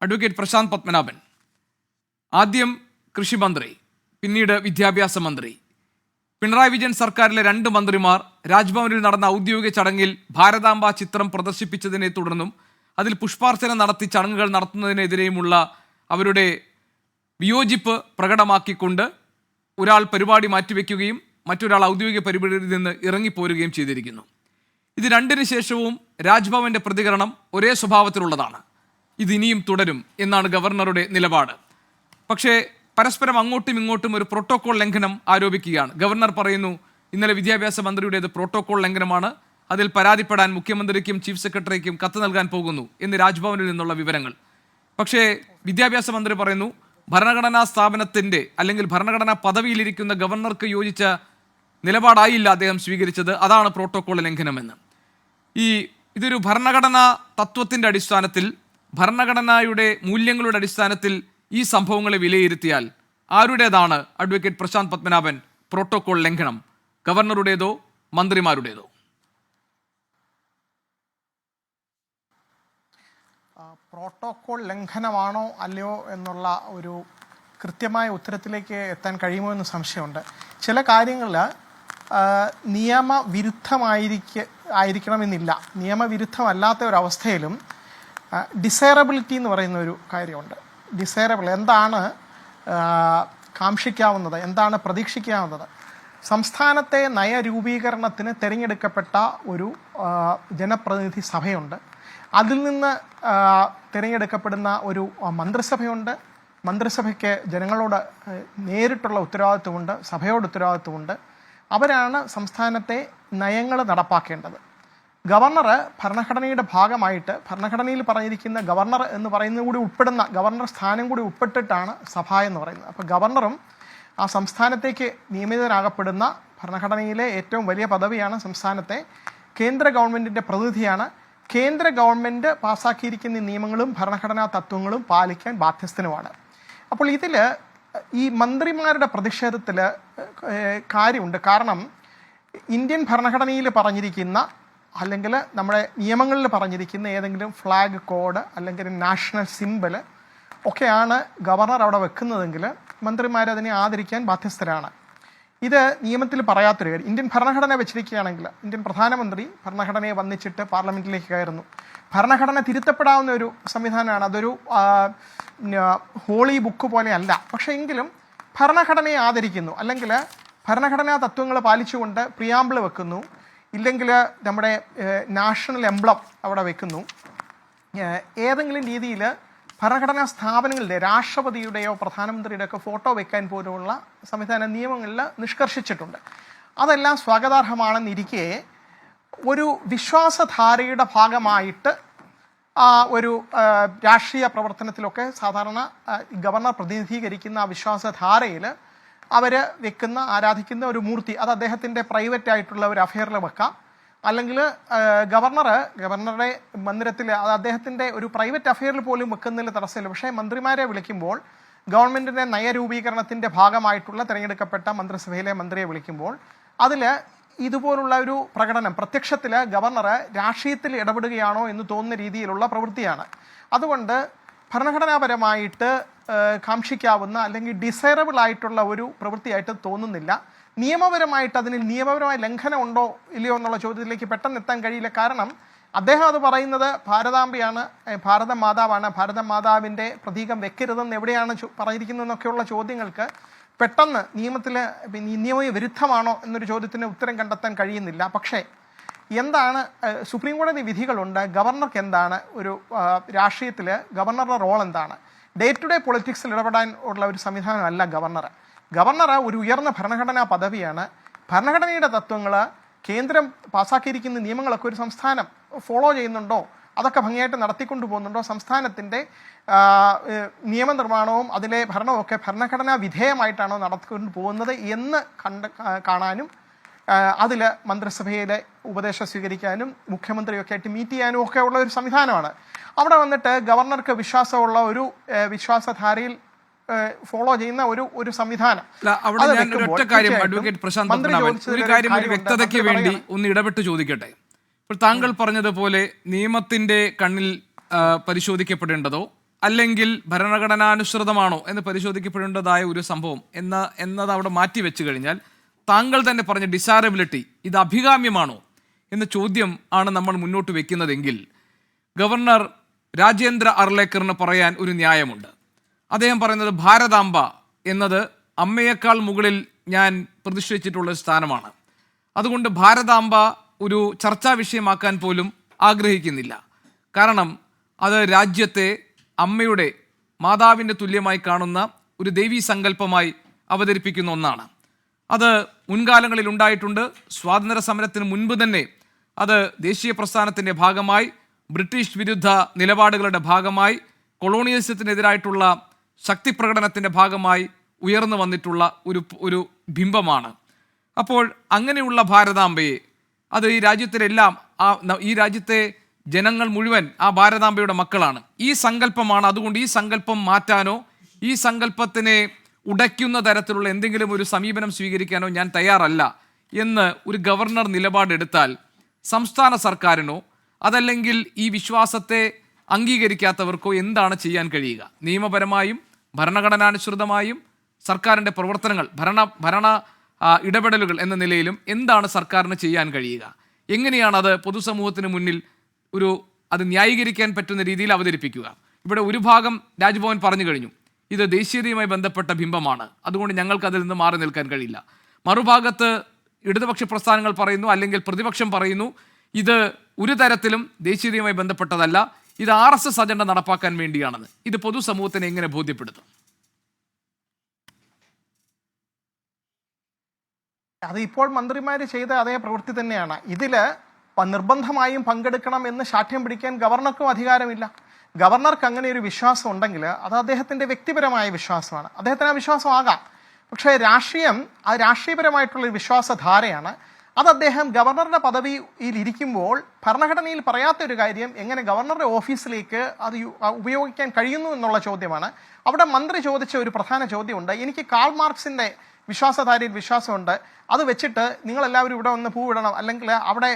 Advocate Prashant Padmanabhan, ആദ്യം കൃഷിമന്ത്രി, പിന്നീട് വിദ്യാഭ്യാസ മന്ത്രി. പിണറായി വിജയൻ സർക്കാരിലെ 2 മന്ത്രിമാർ രാജ്ഭവനിൽ നടന്ന ഔദ്യോഗിക ചടങ്ങിൽ ഭാരതാംബ ചിത്രം പ്രദർശിപ്പിച്ചതിനെ തുടർന്നും അതിൽ പുഷ്പാർച്ചന നടത്തി ചടങ്ങുകൾ നടത്തുന്നതിനെതിരെയുമുള്ള അവരുടെ വിയോജിപ്പ് പ്രകടമാക്കിക്കൊണ്ട് ഒരാൾ പരിപാടി മാറ്റിവെക്കുകയും മറ്റൊരാൾ ഔദ്യോഗിക പരിപാടിയിൽ നിന്ന് ഇറങ്ങിപ്പോരുകയും ചെയ്തിരിക്കുന്നു. ഇത് രണ്ടിന് ശേഷവും രാജ്ഭവന്റെ പ്രതികരണം ഒരേ സ്വഭാവത്തിലുള്ളതാണ്. ഇതിനിയും തുടരും എന്നാണ് ഗവർണറുടെ നിലപാട്. പക്ഷേ പരസ്പരം അങ്ങോട്ടും ഇങ്ങോട്ടും ഒരു പ്രോട്ടോകോൾ ലംഘനം ആരോപിക്കുകയാണ്. ഗവർണർ പറയുന്നു ഇന്നലെ വിദ്യാഭ്യാസ മന്ത്രിയുടേത് പ്രോട്ടോകോൾ ലംഘനമാണ്, അതിൽ പരാതിപ്പെടാൻ മുഖ്യമന്ത്രിക്കും ചീഫ് സെക്രട്ടറിക്കും കത്ത് നൽകാൻ പോകുന്നു എന്ന് രാജ്ഭവനിൽ നിന്നുള്ള വിവരങ്ങൾ. പക്ഷേ വിദ്യാഭ്യാസ മന്ത്രി പറയുന്നു ഭരണഘടനാ സ്ഥാപനത്തിൻ്റെ അല്ലെങ്കിൽ ഭരണഘടനാ പദവിയിലിരിക്കുന്ന ഗവർണർക്ക് യോജിച്ച നിലപാടായില്ല അദ്ദേഹം സ്വീകരിച്ചത്, അതാണ് പ്രോട്ടോകോൾ ലംഘനമെന്ന്. ഇതൊരു ഭരണഘടനാ തത്വത്തിൻ്റെ അടിസ്ഥാനത്തിൽ, ഭരണഘടനയുടെ മൂല്യങ്ങളുടെ അടിസ്ഥാനത്തിൽ ഈ സംഭവങ്ങളെ വിലയിരുത്തിയാൽ ആരുടേതാണ് അഡ്വക്കേറ്റ് പ്രശാന്ത് പത്മനാഭൻ പ്രോട്ടോകോൾ ലംഘനം, ഗവർണറുടേതോ മന്ത്രിമാരുടേതോ? പ്രോട്ടോകോൾ ലംഘനമാണോ അല്ലയോ എന്നുള്ള ഒരു കൃത്യമായ ഉത്തരത്തിലേക്ക് എത്താൻ കഴിയുമോ എന്ന് സംശയമുണ്ട്. ചില കാര്യങ്ങളിൽ ആയിരിക്കണമെന്നില്ല. നിയമവിരുദ്ധമല്ലാത്ത ഒരവസ്ഥയിലും ഡിസൈറബിലിറ്റി എന്ന് പറയുന്ന ഒരു കാര്യമുണ്ട്. ഡിസൈറബിൾ എന്താണ് കാക്ഷിക്കാവുന്നത്, എന്താണ് പ്രതീക്ഷിക്കാവുന്നത്? സംസ്ഥാനത്തെ നയരൂപീകരണത്തിന് തിരഞ്ഞെടുക്കപ്പെട്ട ഒരു ജനപ്രതിനിധി സഭയുണ്ട്. അതിൽ നിന്ന് തിരഞ്ഞെടുക്കപ്പെടുന്ന ഒരു മന്ത്രിസഭയുണ്ട്. മന്ത്രിസഭയ്ക്ക് ജനങ്ങളോട് നേരിട്ടുള്ള ഉത്തരവാദിത്വമുണ്ട്, സഭയോട് ഉത്തരവാദിത്വമുണ്ട്. അവരാണ് സംസ്ഥാനത്തെ നയങ്ങൾ നടപ്പാക്കേണ്ടത്. ഗവർണർ ഭരണഘടനയുടെ ഭാഗമായിട്ട്, ഭരണഘടനയിൽ പറഞ്ഞിരിക്കുന്ന ഗവർണർ എന്ന് പറയുന്നത് കൂടി ഉൾപ്പെടുന്ന, ഗവർണർ സ്ഥാനം കൂടി ഉൾപ്പെട്ടിട്ടാണ് സഭ എന്ന് പറയുന്നത്. അപ്പോൾ ഗവർണറും ആ സംസ്ഥാനത്തേക്ക് നിയമിതരാകപ്പെടുന്ന, ഭരണഘടനയിലെ ഏറ്റവും വലിയ പദവിയാണ് സംസ്ഥാനത്തെ, കേന്ദ്ര ഗവൺമെൻറ്റിൻ്റെ പ്രതിനിധിയാണ്. കേന്ദ്ര ഗവൺമെൻറ് പാസ്സാക്കിയിരിക്കുന്ന നിയമങ്ങളും ഭരണഘടനാ തത്വങ്ങളും പാലിക്കാൻ ബാധ്യസ്ഥനുമാണ്. അപ്പോൾ ഇതിൽ ഈ മന്ത്രിമാരുടെ പ്രതിഷേധത്തിൽ കാര്യമുണ്ട്. കാരണം ഇന്ത്യൻ ഭരണഘടനയിൽ പറഞ്ഞിരിക്കുന്ന അല്ലെങ്കിൽ നമ്മുടെ നിയമങ്ങളിൽ പറഞ്ഞിരിക്കുന്ന ഏതെങ്കിലും ഫ്ലാഗ് കോഡ് അല്ലെങ്കിൽ നാഷണൽ സിംബൽ ഒക്കെയാണ് ഗവർണർ അവിടെ വെക്കുന്നതെങ്കിൽ മന്ത്രിമാരതിനെ ആദരിക്കാൻ ബാധ്യസ്ഥരാണ്. ഇത് നിയമത്തിൽ പറയാത്തൊരു കാര്യം. ഇന്ത്യൻ ഭരണഘടന വെച്ചിരിക്കുകയാണെങ്കിൽ ഇന്ത്യൻ പ്രധാനമന്ത്രി ഭരണഘടനയെ വന്നിച്ചിട്ട് പാർലമെൻറ്റിലേക്ക് കയറുന്നു. ഭരണഘടന തിരുത്തപ്പെടാവുന്ന ഒരു സംവിധാനമാണ്. അതൊരു ഹോളി ബുക്ക് പോലെയല്ല. പക്ഷേ എങ്കിലും ഭരണഘടനയെ ആദരിക്കുന്നു, അല്ലെങ്കിൽ ഭരണഘടനാ തത്വങ്ങൾ പാലിച്ചുകൊണ്ട് പ്രിയാമ്പിൾ വെക്കുന്നു, ഇല്ലെങ്കിൽ നമ്മുടെ നാഷണൽ എംബ്ലം അവിടെ വെക്കുന്നു. ഏതെങ്കിലും രീതിയിൽ ഭരണഘടനാ സ്ഥാപനങ്ങളുടെ രാഷ്ട്രപതിയുടെയോ പ്രധാനമന്ത്രിയുടെയൊക്കെ ഫോട്ടോ വെക്കാൻ പോലുള്ള സംവിധാന നിയമങ്ങളിൽ നിഷ്കർഷിച്ചിട്ടുണ്ട്. അതെല്ലാം സ്വാഗതാർഹമാണെന്നിരിക്കെ ഒരു വിശ്വാസധാരയുടെ ഭാഗമായിട്ട് ഒരു രാഷ്ട്രീയ പ്രവർത്തനത്തിലൊക്കെ സാധാരണ ഗവർണർ പ്രതിനിധീകരിക്കുന്ന ആ വിശ്വാസധാരയിൽ അവർ വെക്കുന്ന, ആരാധിക്കുന്ന ഒരു മൂർത്തി, അത് അദ്ദേഹത്തിൻ്റെ പ്രൈവറ്റ് ആയിട്ടുള്ള ഒരു അഫെയറിൽ വെക്കാം. അല്ലെങ്കിൽ ഗവർണറുടെ മന്ദിരത്തിൽ, അത് അദ്ദേഹത്തിൻ്റെ ഒരു പ്രൈവറ്റ് അഫെയറിൽ പോലും വെക്കുന്നതിൽ തടസ്സമില്ല. പക്ഷേ മന്ത്രിമാരെ വിളിക്കുമ്പോൾ, ഗവൺമെൻറ്റിൻ്റെ നയരൂപീകരണത്തിൻ്റെ ഭാഗമായിട്ടുള്ള തിരഞ്ഞെടുക്കപ്പെട്ട മന്ത്രിസഭയിലെ മന്ത്രിയെ വിളിക്കുമ്പോൾ അതിൽ ഇതുപോലുള്ള ഒരു പ്രകടനം, പ്രത്യക്ഷത്തിൽ ഗവർണർ രാഷ്ട്രീയത്തിൽ ഇടപെടുകയാണോ എന്ന് തോന്നുന്ന രീതിയിലുള്ള പ്രവൃത്തിയാണ്. അതുകൊണ്ട് ഭരണഘടനാപരമായിട്ട് കാക്ഷിക്കാവുന്ന അല്ലെങ്കിൽ ഡിസൈറബിൾ ആയിട്ടുള്ള ഒരു പ്രവൃത്തിയായിട്ട് തോന്നുന്നില്ല. നിയമപരമായിട്ട് അതിന് നിയമപരമായ ലംഘനം ഉണ്ടോ ഇല്ലയോ എന്നുള്ള ചോദ്യത്തിലേക്ക് പെട്ടെന്ന് എത്താൻ കഴിയില്ല. കാരണം അദ്ദേഹം അത് പറയുന്നത് ഭാരതാംബയാണ്, ഭാരത മാതാവാണ്, ഭാരത മാതാവിൻ്റെ പ്രതീകം വെക്കരുതെന്ന് എവിടെയാണ് പറഞ്ഞിരിക്കുന്നതെന്നൊക്കെയുള്ള ചോദ്യങ്ങൾക്ക് പെട്ടെന്ന് നിയമവിരുദ്ധമാണോ എന്നൊരു ചോദ്യത്തിന് ഉത്തരം കണ്ടെത്താൻ കഴിയുന്നില്ല. പക്ഷേ എന്താണ് സുപ്രീം കോടതി വിധികളുണ്ട്, ഗവർണർക്ക് എന്താണ് ഒരു രാഷ്ട്രീയത്തിൽ ഗവർണറുടെ റോൾ എന്താണ്? ഡേ ടു ഡേ പൊളിറ്റിക്സിൽ ഇടപെടാൻ ഉള്ള ഒരു സംവിധാനമല്ല ഗവർണർ. ഗവർണർ ഒരു ഉയർന്ന ഭരണഘടനാ പദവിയാണ്. ഭരണഘടനയുടെ തത്വങ്ങൾ, കേന്ദ്രം പാസ്സാക്കിയിരിക്കുന്ന നിയമങ്ങളൊക്കെ ഒരു സംസ്ഥാനം ഫോളോ ചെയ്യുന്നുണ്ടോ, അതൊക്കെ ഭംഗിയായിട്ട് നടത്തിക്കൊണ്ടു പോകുന്നുണ്ടോ, സംസ്ഥാനത്തിൻ്റെ നിയമനിർമ്മാണവും അതിലെ ഭരണവും ഒക്കെ ഭരണഘടനാ വിധേയമായിട്ടാണോ നടത്തിക്കൊണ്ട് പോകുന്നത് എന്ന് കാണാനും അതിൽ മന്ത്രിസഭയിലെ ഉപദേശം സ്വീകരിക്കാനും മുഖ്യമന്ത്രിയൊക്കെ ആയിട്ട് മീറ്റ് ചെയ്യാനും ഒക്കെ ഉള്ള ഒരു സംവിധാനമാണ്. അവിടെ വന്നിട്ട് ഗവർണർക്ക് വിശ്വാസമുള്ള ഒരു വിശ്വാസധാരയിൽ ഫോളോ ചെയ്യുന്ന ഒരു സംവിധാനം. ഒരു കാര്യം വ്യക്തതയ്ക്ക് വേണ്ടി ഒന്ന് ഇടപെട്ട് ചോദിക്കട്ടെ. ഇപ്പോൾ താങ്കൾ പറഞ്ഞതുപോലെ നിയമത്തിന്റെ കണ്ണിൽ പരിശോധിക്കപ്പെടേണ്ടതോ അല്ലെങ്കിൽ ഭരണഘടനാനുസൃതമാണോ എന്ന് പരിശോധിക്കപ്പെടേണ്ടതായ ഒരു സംഭവം എന്നത് അവിടെ മാറ്റിവെച്ച് കഴിഞ്ഞാൽ താങ്കൾ തന്നെ പറഞ്ഞ ഡിസൈറബിലിറ്റി ഇത് അഭികാമ്യമാണോ എന്ന ചോദ്യം ആണ് നമ്മൾ മുന്നോട്ട് വെക്കുന്നതെങ്കിൽ ഗവർണർ രാജേന്ദ്ര അർലേക്കറിന് പറയാൻ ഒരു ന്യായമുണ്ട്. അദ്ദേഹം പറയുന്നത് ഭാരതാംബ എന്നത് അമ്മയേക്കാൾ മുകളിൽ ഞാൻ പ്രതിഷ്ഠിച്ചിട്ടുള്ള ഒരു സ്ഥാനമാണ്. അതുകൊണ്ട് ഭാരതാംബ ഒരു ചർച്ചാ വിഷയമാക്കാൻ പോലും ആഗ്രഹിക്കുന്നില്ല. കാരണം അത് രാജ്യത്തെ അമ്മയുടെ മാതാവിൻ്റെ തുല്യമായി കാണുന്ന ഒരു ദേവീ സങ്കല്പമായി അവതരിപ്പിക്കുന്ന ഒന്നാണ്. അത് മുൻകാലങ്ങളിൽ ഉണ്ടായിട്ടുണ്ട്. സ്വാതന്ത്ര്യ സമരത്തിന് മുൻപ് തന്നെ അത് ദേശീയ പ്രസ്ഥാനത്തിൻ്റെ ഭാഗമായി, ബ്രിട്ടീഷ് വിരുദ്ധ നിലപാടുകളുടെ ഭാഗമായി, കൊളോണിയലിസത്തിനെതിരായിട്ടുള്ള ശക്തി പ്രകടനത്തിൻ്റെ ഭാഗമായി ഉയർന്നു വന്നിട്ടുള്ള ഒരു ബിംബമാണ്. അപ്പോൾ അങ്ങനെയുള്ള ഭാരതാംബയെ അത് ഈ രാജ്യത്തിലെല്ലാം ഈ രാജ്യത്തെ ജനങ്ങൾ മുഴുവൻ ആ ഭാരതാംബയുടെ മക്കളാണ്. ഈ സങ്കല്പമാണ്. അതുകൊണ്ട് ഈ സങ്കല്പം മാറ്റാനോ ഈ സങ്കല്പത്തിനെ ഉടയ്ക്കുന്ന തരത്തിലുള്ള എന്തെങ്കിലും ഒരു സമീപനം സ്വീകരിക്കാനോ ഞാൻ തയ്യാറല്ല എന്ന് ഒരു ഗവർണർ നിലപാടെടുത്താൽ സംസ്ഥാന സർക്കാരിനോ അതല്ലെങ്കിൽ ഈ വിശ്വാസത്തെ അംഗീകരിക്കാത്തവർക്കോ എന്താണ് ചെയ്യാൻ കഴിയുക? നിയമപരമായും ഭരണഘടനാനുസൃതമായും സർക്കാരിൻ്റെ പ്രവർത്തനങ്ങൾ, ഭരണ ഇടപെടലുകൾ എന്ന നിലയിലും എന്താണ് സർക്കാരിന് ചെയ്യാൻ കഴിയുക? എങ്ങനെയാണ് അത് പൊതുസമൂഹത്തിന് മുന്നിൽ അത് ന്യായീകരിക്കാൻ പറ്റുന്ന രീതിയിൽ അവതരിപ്പിക്കുക? ഇവിടെ ഒരു ഭാഗം രാജ്ഭവൻ പറഞ്ഞു കഴിഞ്ഞു, ഇത് ദേശീയതയുമായി ബന്ധപ്പെട്ട ബിംബമാണ്, അതുകൊണ്ട് ഞങ്ങൾക്ക് അതിൽ നിന്ന് മാറി നിൽക്കാൻ കഴിയില്ല. മറുഭാഗത്ത് ഇടതുപക്ഷ പ്രസ്ഥാനങ്ങൾ പറയുന്നു, അല്ലെങ്കിൽ പ്രതിപക്ഷം പറയുന്നു, ഇത് ഒരു തരത്തിലും ദേശീയതയുമായി ബന്ധപ്പെട്ടതല്ല, ഇത് RSS അജണ്ട നടപ്പാക്കാൻ വേണ്ടിയാണെന്ന്. ഇത് പൊതുസമൂഹത്തിനെ എങ്ങനെ ബോധ്യപ്പെടുത്തും? അത് ഇപ്പോൾ മന്ത്രിമാർ ചെയ്ത അതേ പ്രവൃത്തി തന്നെയാണ്. ഇതിൽ നിർബന്ധമായും പങ്കെടുക്കണം എന്ന് ശാഠ്യം പിടിക്കാൻ ഗവർണർക്കും അധികാരമില്ല. ഗവർണർക്ക് അങ്ങനെ ഒരു വിശ്വാസം ഉണ്ടെങ്കിൽ അത് അദ്ദേഹത്തിൻ്റെ വ്യക്തിപരമായ വിശ്വാസമാണ്. അദ്ദേഹത്തിന് ആ വിശ്വാസമാകാം. പക്ഷേ രാഷ്ട്രീയപരമായിട്ടുള്ളൊരു വിശ്വാസധാരയാണ്. അത് അദ്ദേഹം ഗവർണറുടെ പദവിയിൽ ഇരിക്കുമ്പോൾ ഭരണഘടനയിൽ പറയാത്തൊരു കാര്യം എങ്ങനെ ഗവർണറുടെ ഓഫീസിലേക്ക് അത് ഉപയോഗിക്കാൻ കഴിയുന്നു എന്നുള്ള ചോദ്യമാണ്. അവിടെ മന്ത്രി ചോദിച്ച ഒരു പ്രധാന ചോദ്യമുണ്ട്. എനിക്ക് കാൾ മാർക്സിൻ്റെ വിശ്വാസധാരയിൽ വിശ്വാസമുണ്ട്, അത് വെച്ചിട്ട് നിങ്ങളെല്ലാവരും ഇവിടെ വന്ന് പൂവിടണം, അല്ലെങ്കിൽ അവിടെ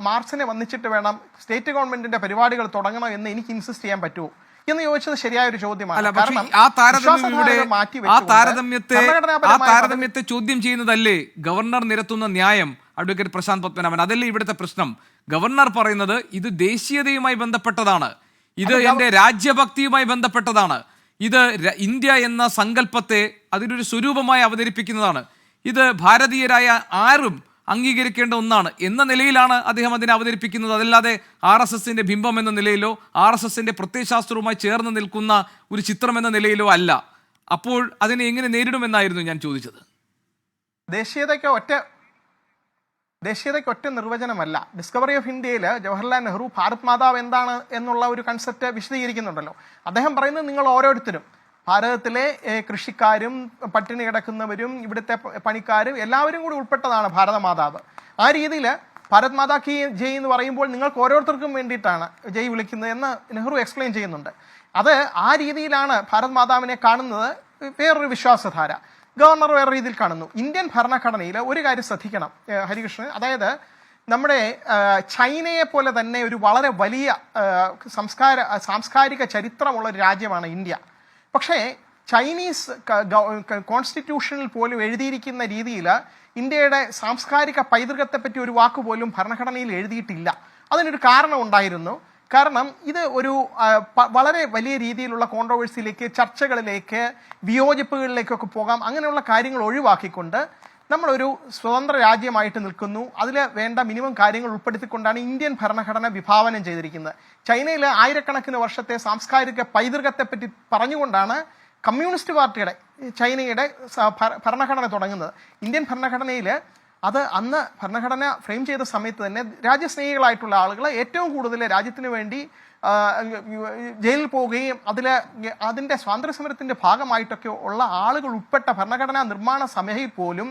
മാർക്സിനെ വന്നിച്ചിട്ട് വേണം സ്റ്റേറ്റ് ഗവൺമെന്റിന്റെ പരിപാടികൾ തുടങ്ങണം എന്ന് എനിക്ക് ഇൻസിസ്റ്റ് ചെയ്യാൻ പറ്റുമോ എന്ന് ചോദിച്ചത് ശരിയായ ഒരു ചോദ്യമാണ്. താരതമ്യത്തെ ചോദ്യം ചെയ്യുന്നതല്ലേ ഗവർണർ നിരത്തുന്ന ന്യായം, അഡ്വക്കേറ്റ് പ്രശാന്ത് പത്മനാഭൻ? അതല്ലേ ഇവിടുത്തെ പ്രശ്നം. ഗവർണർ പറയുന്നത് ഇത് ദേശീയതയുമായി ബന്ധപ്പെട്ടതാണ്, ഇത് എൻ്റെ രാജ്യഭക്തിയുമായി ബന്ധപ്പെട്ടതാണ്, ഇത് ഇന്ത്യ എന്ന സങ്കല്പത്തെ അതിനൊരു സ്വരൂപമായി അവതരിപ്പിക്കുന്നതാണ്, ഇത് ഭാരതീയരായ ആരും അംഗീകരിക്കേണ്ട ഒന്നാണ് എന്ന നിലയിലാണ് അദ്ദേഹം അതിനെ അവതരിപ്പിക്കുന്നത്. അതല്ലാതെ RSSന്റെ ബിംബം എന്ന നിലയിലോ RSSന്റെ പ്രത്യയശാസ്ത്രവുമായി ചേർന്ന് നിൽക്കുന്ന ഒരു ചിത്രം എന്ന നിലയിലോ അല്ല. അപ്പോൾ അതിനെ എങ്ങനെ നേരിടുമെന്നായിരുന്നു ഞാൻ ചോദിച്ചത്. ദേശീയതയ്ക്ക് ഒറ്റ നിർവചനമല്ല. ഡിസ്കവറി ഓഫ് ഇന്ത്യയിൽ ജവഹർലാൽ നെഹ്റു ഭാരത് മാതാവ് എന്താണ് എന്നുള്ള ഒരു കൺസെപ്റ്റ് വിശദീകരിക്കുന്നുണ്ടല്ലോ. അദ്ദേഹം പറയുന്നത് നിങ്ങൾ ഓരോരുത്തരും, ഭാരതത്തിലെ കൃഷിക്കാരും പട്ടിണി കിടക്കുന്നവരും ഇവിടുത്തെ പണിക്കാരും എല്ലാവരും കൂടി ഉൾപ്പെട്ടതാണ് ഭാരതമാതാവ്. ആ രീതിയിൽ ഭാരത് മാതാ കി ജയ് എന്ന് പറയുമ്പോൾ നിങ്ങൾക്ക് ഓരോരുത്തർക്കും വേണ്ടിയിട്ടാണ് ജയ് വിളിക്കുന്നത് എന്ന് നെഹ്റു എക്സ്പ്ലെയിൻ ചെയ്യുന്നുണ്ട്. അത് ആ രീതിയിലാണ് ഭാരത് മാതാവിനെ കാണുന്നത്. വേറൊരു വിശ്വാസധാര. ഗവർണർ വേറെ രീതിയിൽ കാണുന്നു. ഇന്ത്യൻ ഭരണഘടനയിൽ ഒരു കാര്യം ശ്രദ്ധിക്കണം ഹരികൃഷ്ണൻ, അതായത് നമ്മുടെ ചൈനയെ പോലെ തന്നെ ഒരു വളരെ വലിയ സാംസ്കാരിക ചരിത്രമുള്ള ഒരു രാജ്യമാണ് ഇന്ത്യ. പക്ഷേ ചൈനീസ് കോൺസ്റ്റിറ്റ്യൂഷനിൽ പോലും എഴുതിയിരിക്കുന്ന രീതിയിൽ ഇന്ത്യയുടെ സാംസ്കാരിക പൈതൃകത്തെപ്പറ്റി ഒരു വാക്കുപോലും ഭരണഘടനയിൽ എഴുതിയിട്ടില്ല. അതിനൊരു കാരണം ഉണ്ടായിരുന്നു. കാരണം ഇത് ഒരു വളരെ വലിയ രീതിയിലുള്ള കോൺട്രവേഴ്സിയിലേക്ക്, ചർച്ചകളിലേക്ക്, വിയോജിപ്പുകളിലേക്കൊക്കെ പോകാം. അങ്ങനെയുള്ള കാര്യങ്ങൾ ഒഴിവാക്കിക്കൊണ്ട് നമ്മളൊരു സ്വതന്ത്ര രാജ്യമായിട്ട് നിൽക്കുന്നു. അതിൽ വേണ്ട മിനിമം കാര്യങ്ങൾ ഉൾപ്പെടുത്തിക്കൊണ്ടാണ് ഇന്ത്യൻ ഭരണഘടന വിഭാവനം ചെയ്തിരിക്കുന്നത്. ചൈനയിൽ ആയിരക്കണക്കിന് വർഷത്തെ സാംസ്കാരിക പൈതൃകത്തെപ്പറ്റി പറഞ്ഞുകൊണ്ടാണ് കമ്മ്യൂണിസ്റ്റ് പാർട്ടിയുടെ ചൈനയുടെ ഭരണഘടന തുടങ്ങുന്നത്. ഇന്ത്യൻ ഭരണഘടനയിൽ അത് അന്ന് ഭരണഘടന ഫ്രെയിം ചെയ്ത സമയത്ത് തന്നെ രാജ്യസ്നേഹികളായിട്ടുള്ള ആളുകൾ ഏറ്റവും കൂടുതൽ രാജ്യത്തിന് വേണ്ടി ജയിലിൽ പോവുകയും അതിൻ്റെ സ്വാതന്ത്ര്യ സമരത്തിൻ്റെ ഭാഗമായിട്ടൊക്കെ ഉള്ള ആളുകൾ ഉൾപ്പെട്ട ഭരണഘടനാ നിർമ്മാണ സഭയിൽ പോലും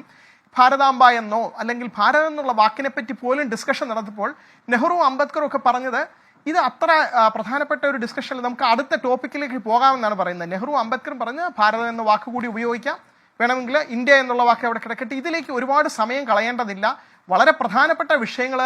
ഭാരതാംബ എന്നോ അല്ലെങ്കിൽ ഭാരതം എന്നുള്ള വാക്കിനെപ്പറ്റി പോലും ഡിസ്കഷൻ നടന്നപ്പോൾ നെഹ്റു അംബേദ്കറും ഒക്കെ പറഞ്ഞത് ഇത് അത്ര പ്രധാനപ്പെട്ട ഒരു ഡിസ്കഷനിൽ നമുക്ക് അടുത്ത ടോപ്പിക്കിലേക്ക് പോകാമെന്നാണ് പറയുന്നത്. നെഹ്റു അംബേദ്കറും പറഞ്ഞ് ഭാരതം എന്ന വാക്ക് കൂടി ഉപയോഗിക്കാം, വേണമെങ്കിൽ ഇന്ത്യ എന്നുള്ള വാക്ക് അവിടെ കിടക്കട്ടെ. ഇതിലേക്ക് ഒരുപാട് സമയം കളയേണ്ടതില്ല. വളരെ പ്രധാനപ്പെട്ട വിഷയങ്ങൾ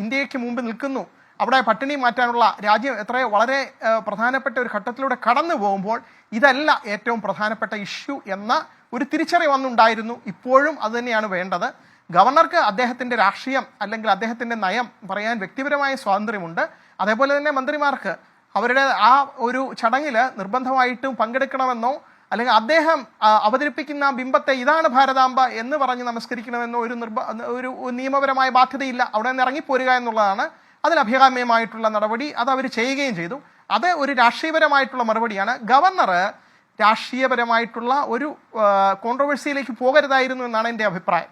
ഇന്ത്യയ്ക്ക് മുമ്പ് നിൽക്കുന്നു. അവിടെ പട്ടിണി മാറ്റാനുള്ള രാജ്യം എത്രയോ വളരെ പ്രധാനപ്പെട്ട ഒരു ഘട്ടത്തിലൂടെ കടന്നു പോകുമ്പോൾ ഇതല്ല ഏറ്റവും പ്രധാനപ്പെട്ട ഇഷ്യൂ എന്ന ഒരു തിരിച്ചറിവ് അന്നുണ്ടായിരുന്നു. ഇപ്പോഴും അതുതന്നെയാണ് വേണ്ടത്. ഗവർണർക്ക് അദ്ദേഹത്തിൻ്റെ രാഷ്ട്രീയം അല്ലെങ്കിൽ അദ്ദേഹത്തിൻ്റെ നയം പറയാൻ വ്യക്തിപരമായ സ്വാതന്ത്ര്യമുണ്ട്. അതേപോലെ തന്നെ മന്ത്രിമാർക്ക് അവരുടെ ആ ഒരു ചടങ്ങിൽ നിർബന്ധമായിട്ടും പങ്കെടുക്കണമെന്നോ അല്ലെങ്കിൽ അദ്ദേഹം അവതരിപ്പിക്കുന്ന ബിംബത്തെ ഇതാണ് ഭാരതാംബ എന്ന് പറഞ്ഞ് നമസ്കരിക്കണമെന്നോ ഒരു നിയമപരമായ ബാധ്യതയില്ല. അവിടെ നിന്ന് ഇറങ്ങിപ്പോരുക എന്നുള്ളതാണ് അതിൽ അഭികാമ്യമായിട്ടുള്ള നടപടി. അത് അവർ ചെയ്യുകയും ചെയ്തു. അത് ഒരു രാഷ്ട്രീയപരമായിട്ടുള്ള മറുപടിയാണ്. ഗവർണർ രാഷ്ട്രീയപരമായിട്ടുള്ള ഒരു കോൺട്രവേഴ്സിയിലേക്ക് പോകരുതായിരുന്നു എന്നാണ് എൻ്റെ അഭിപ്രായം.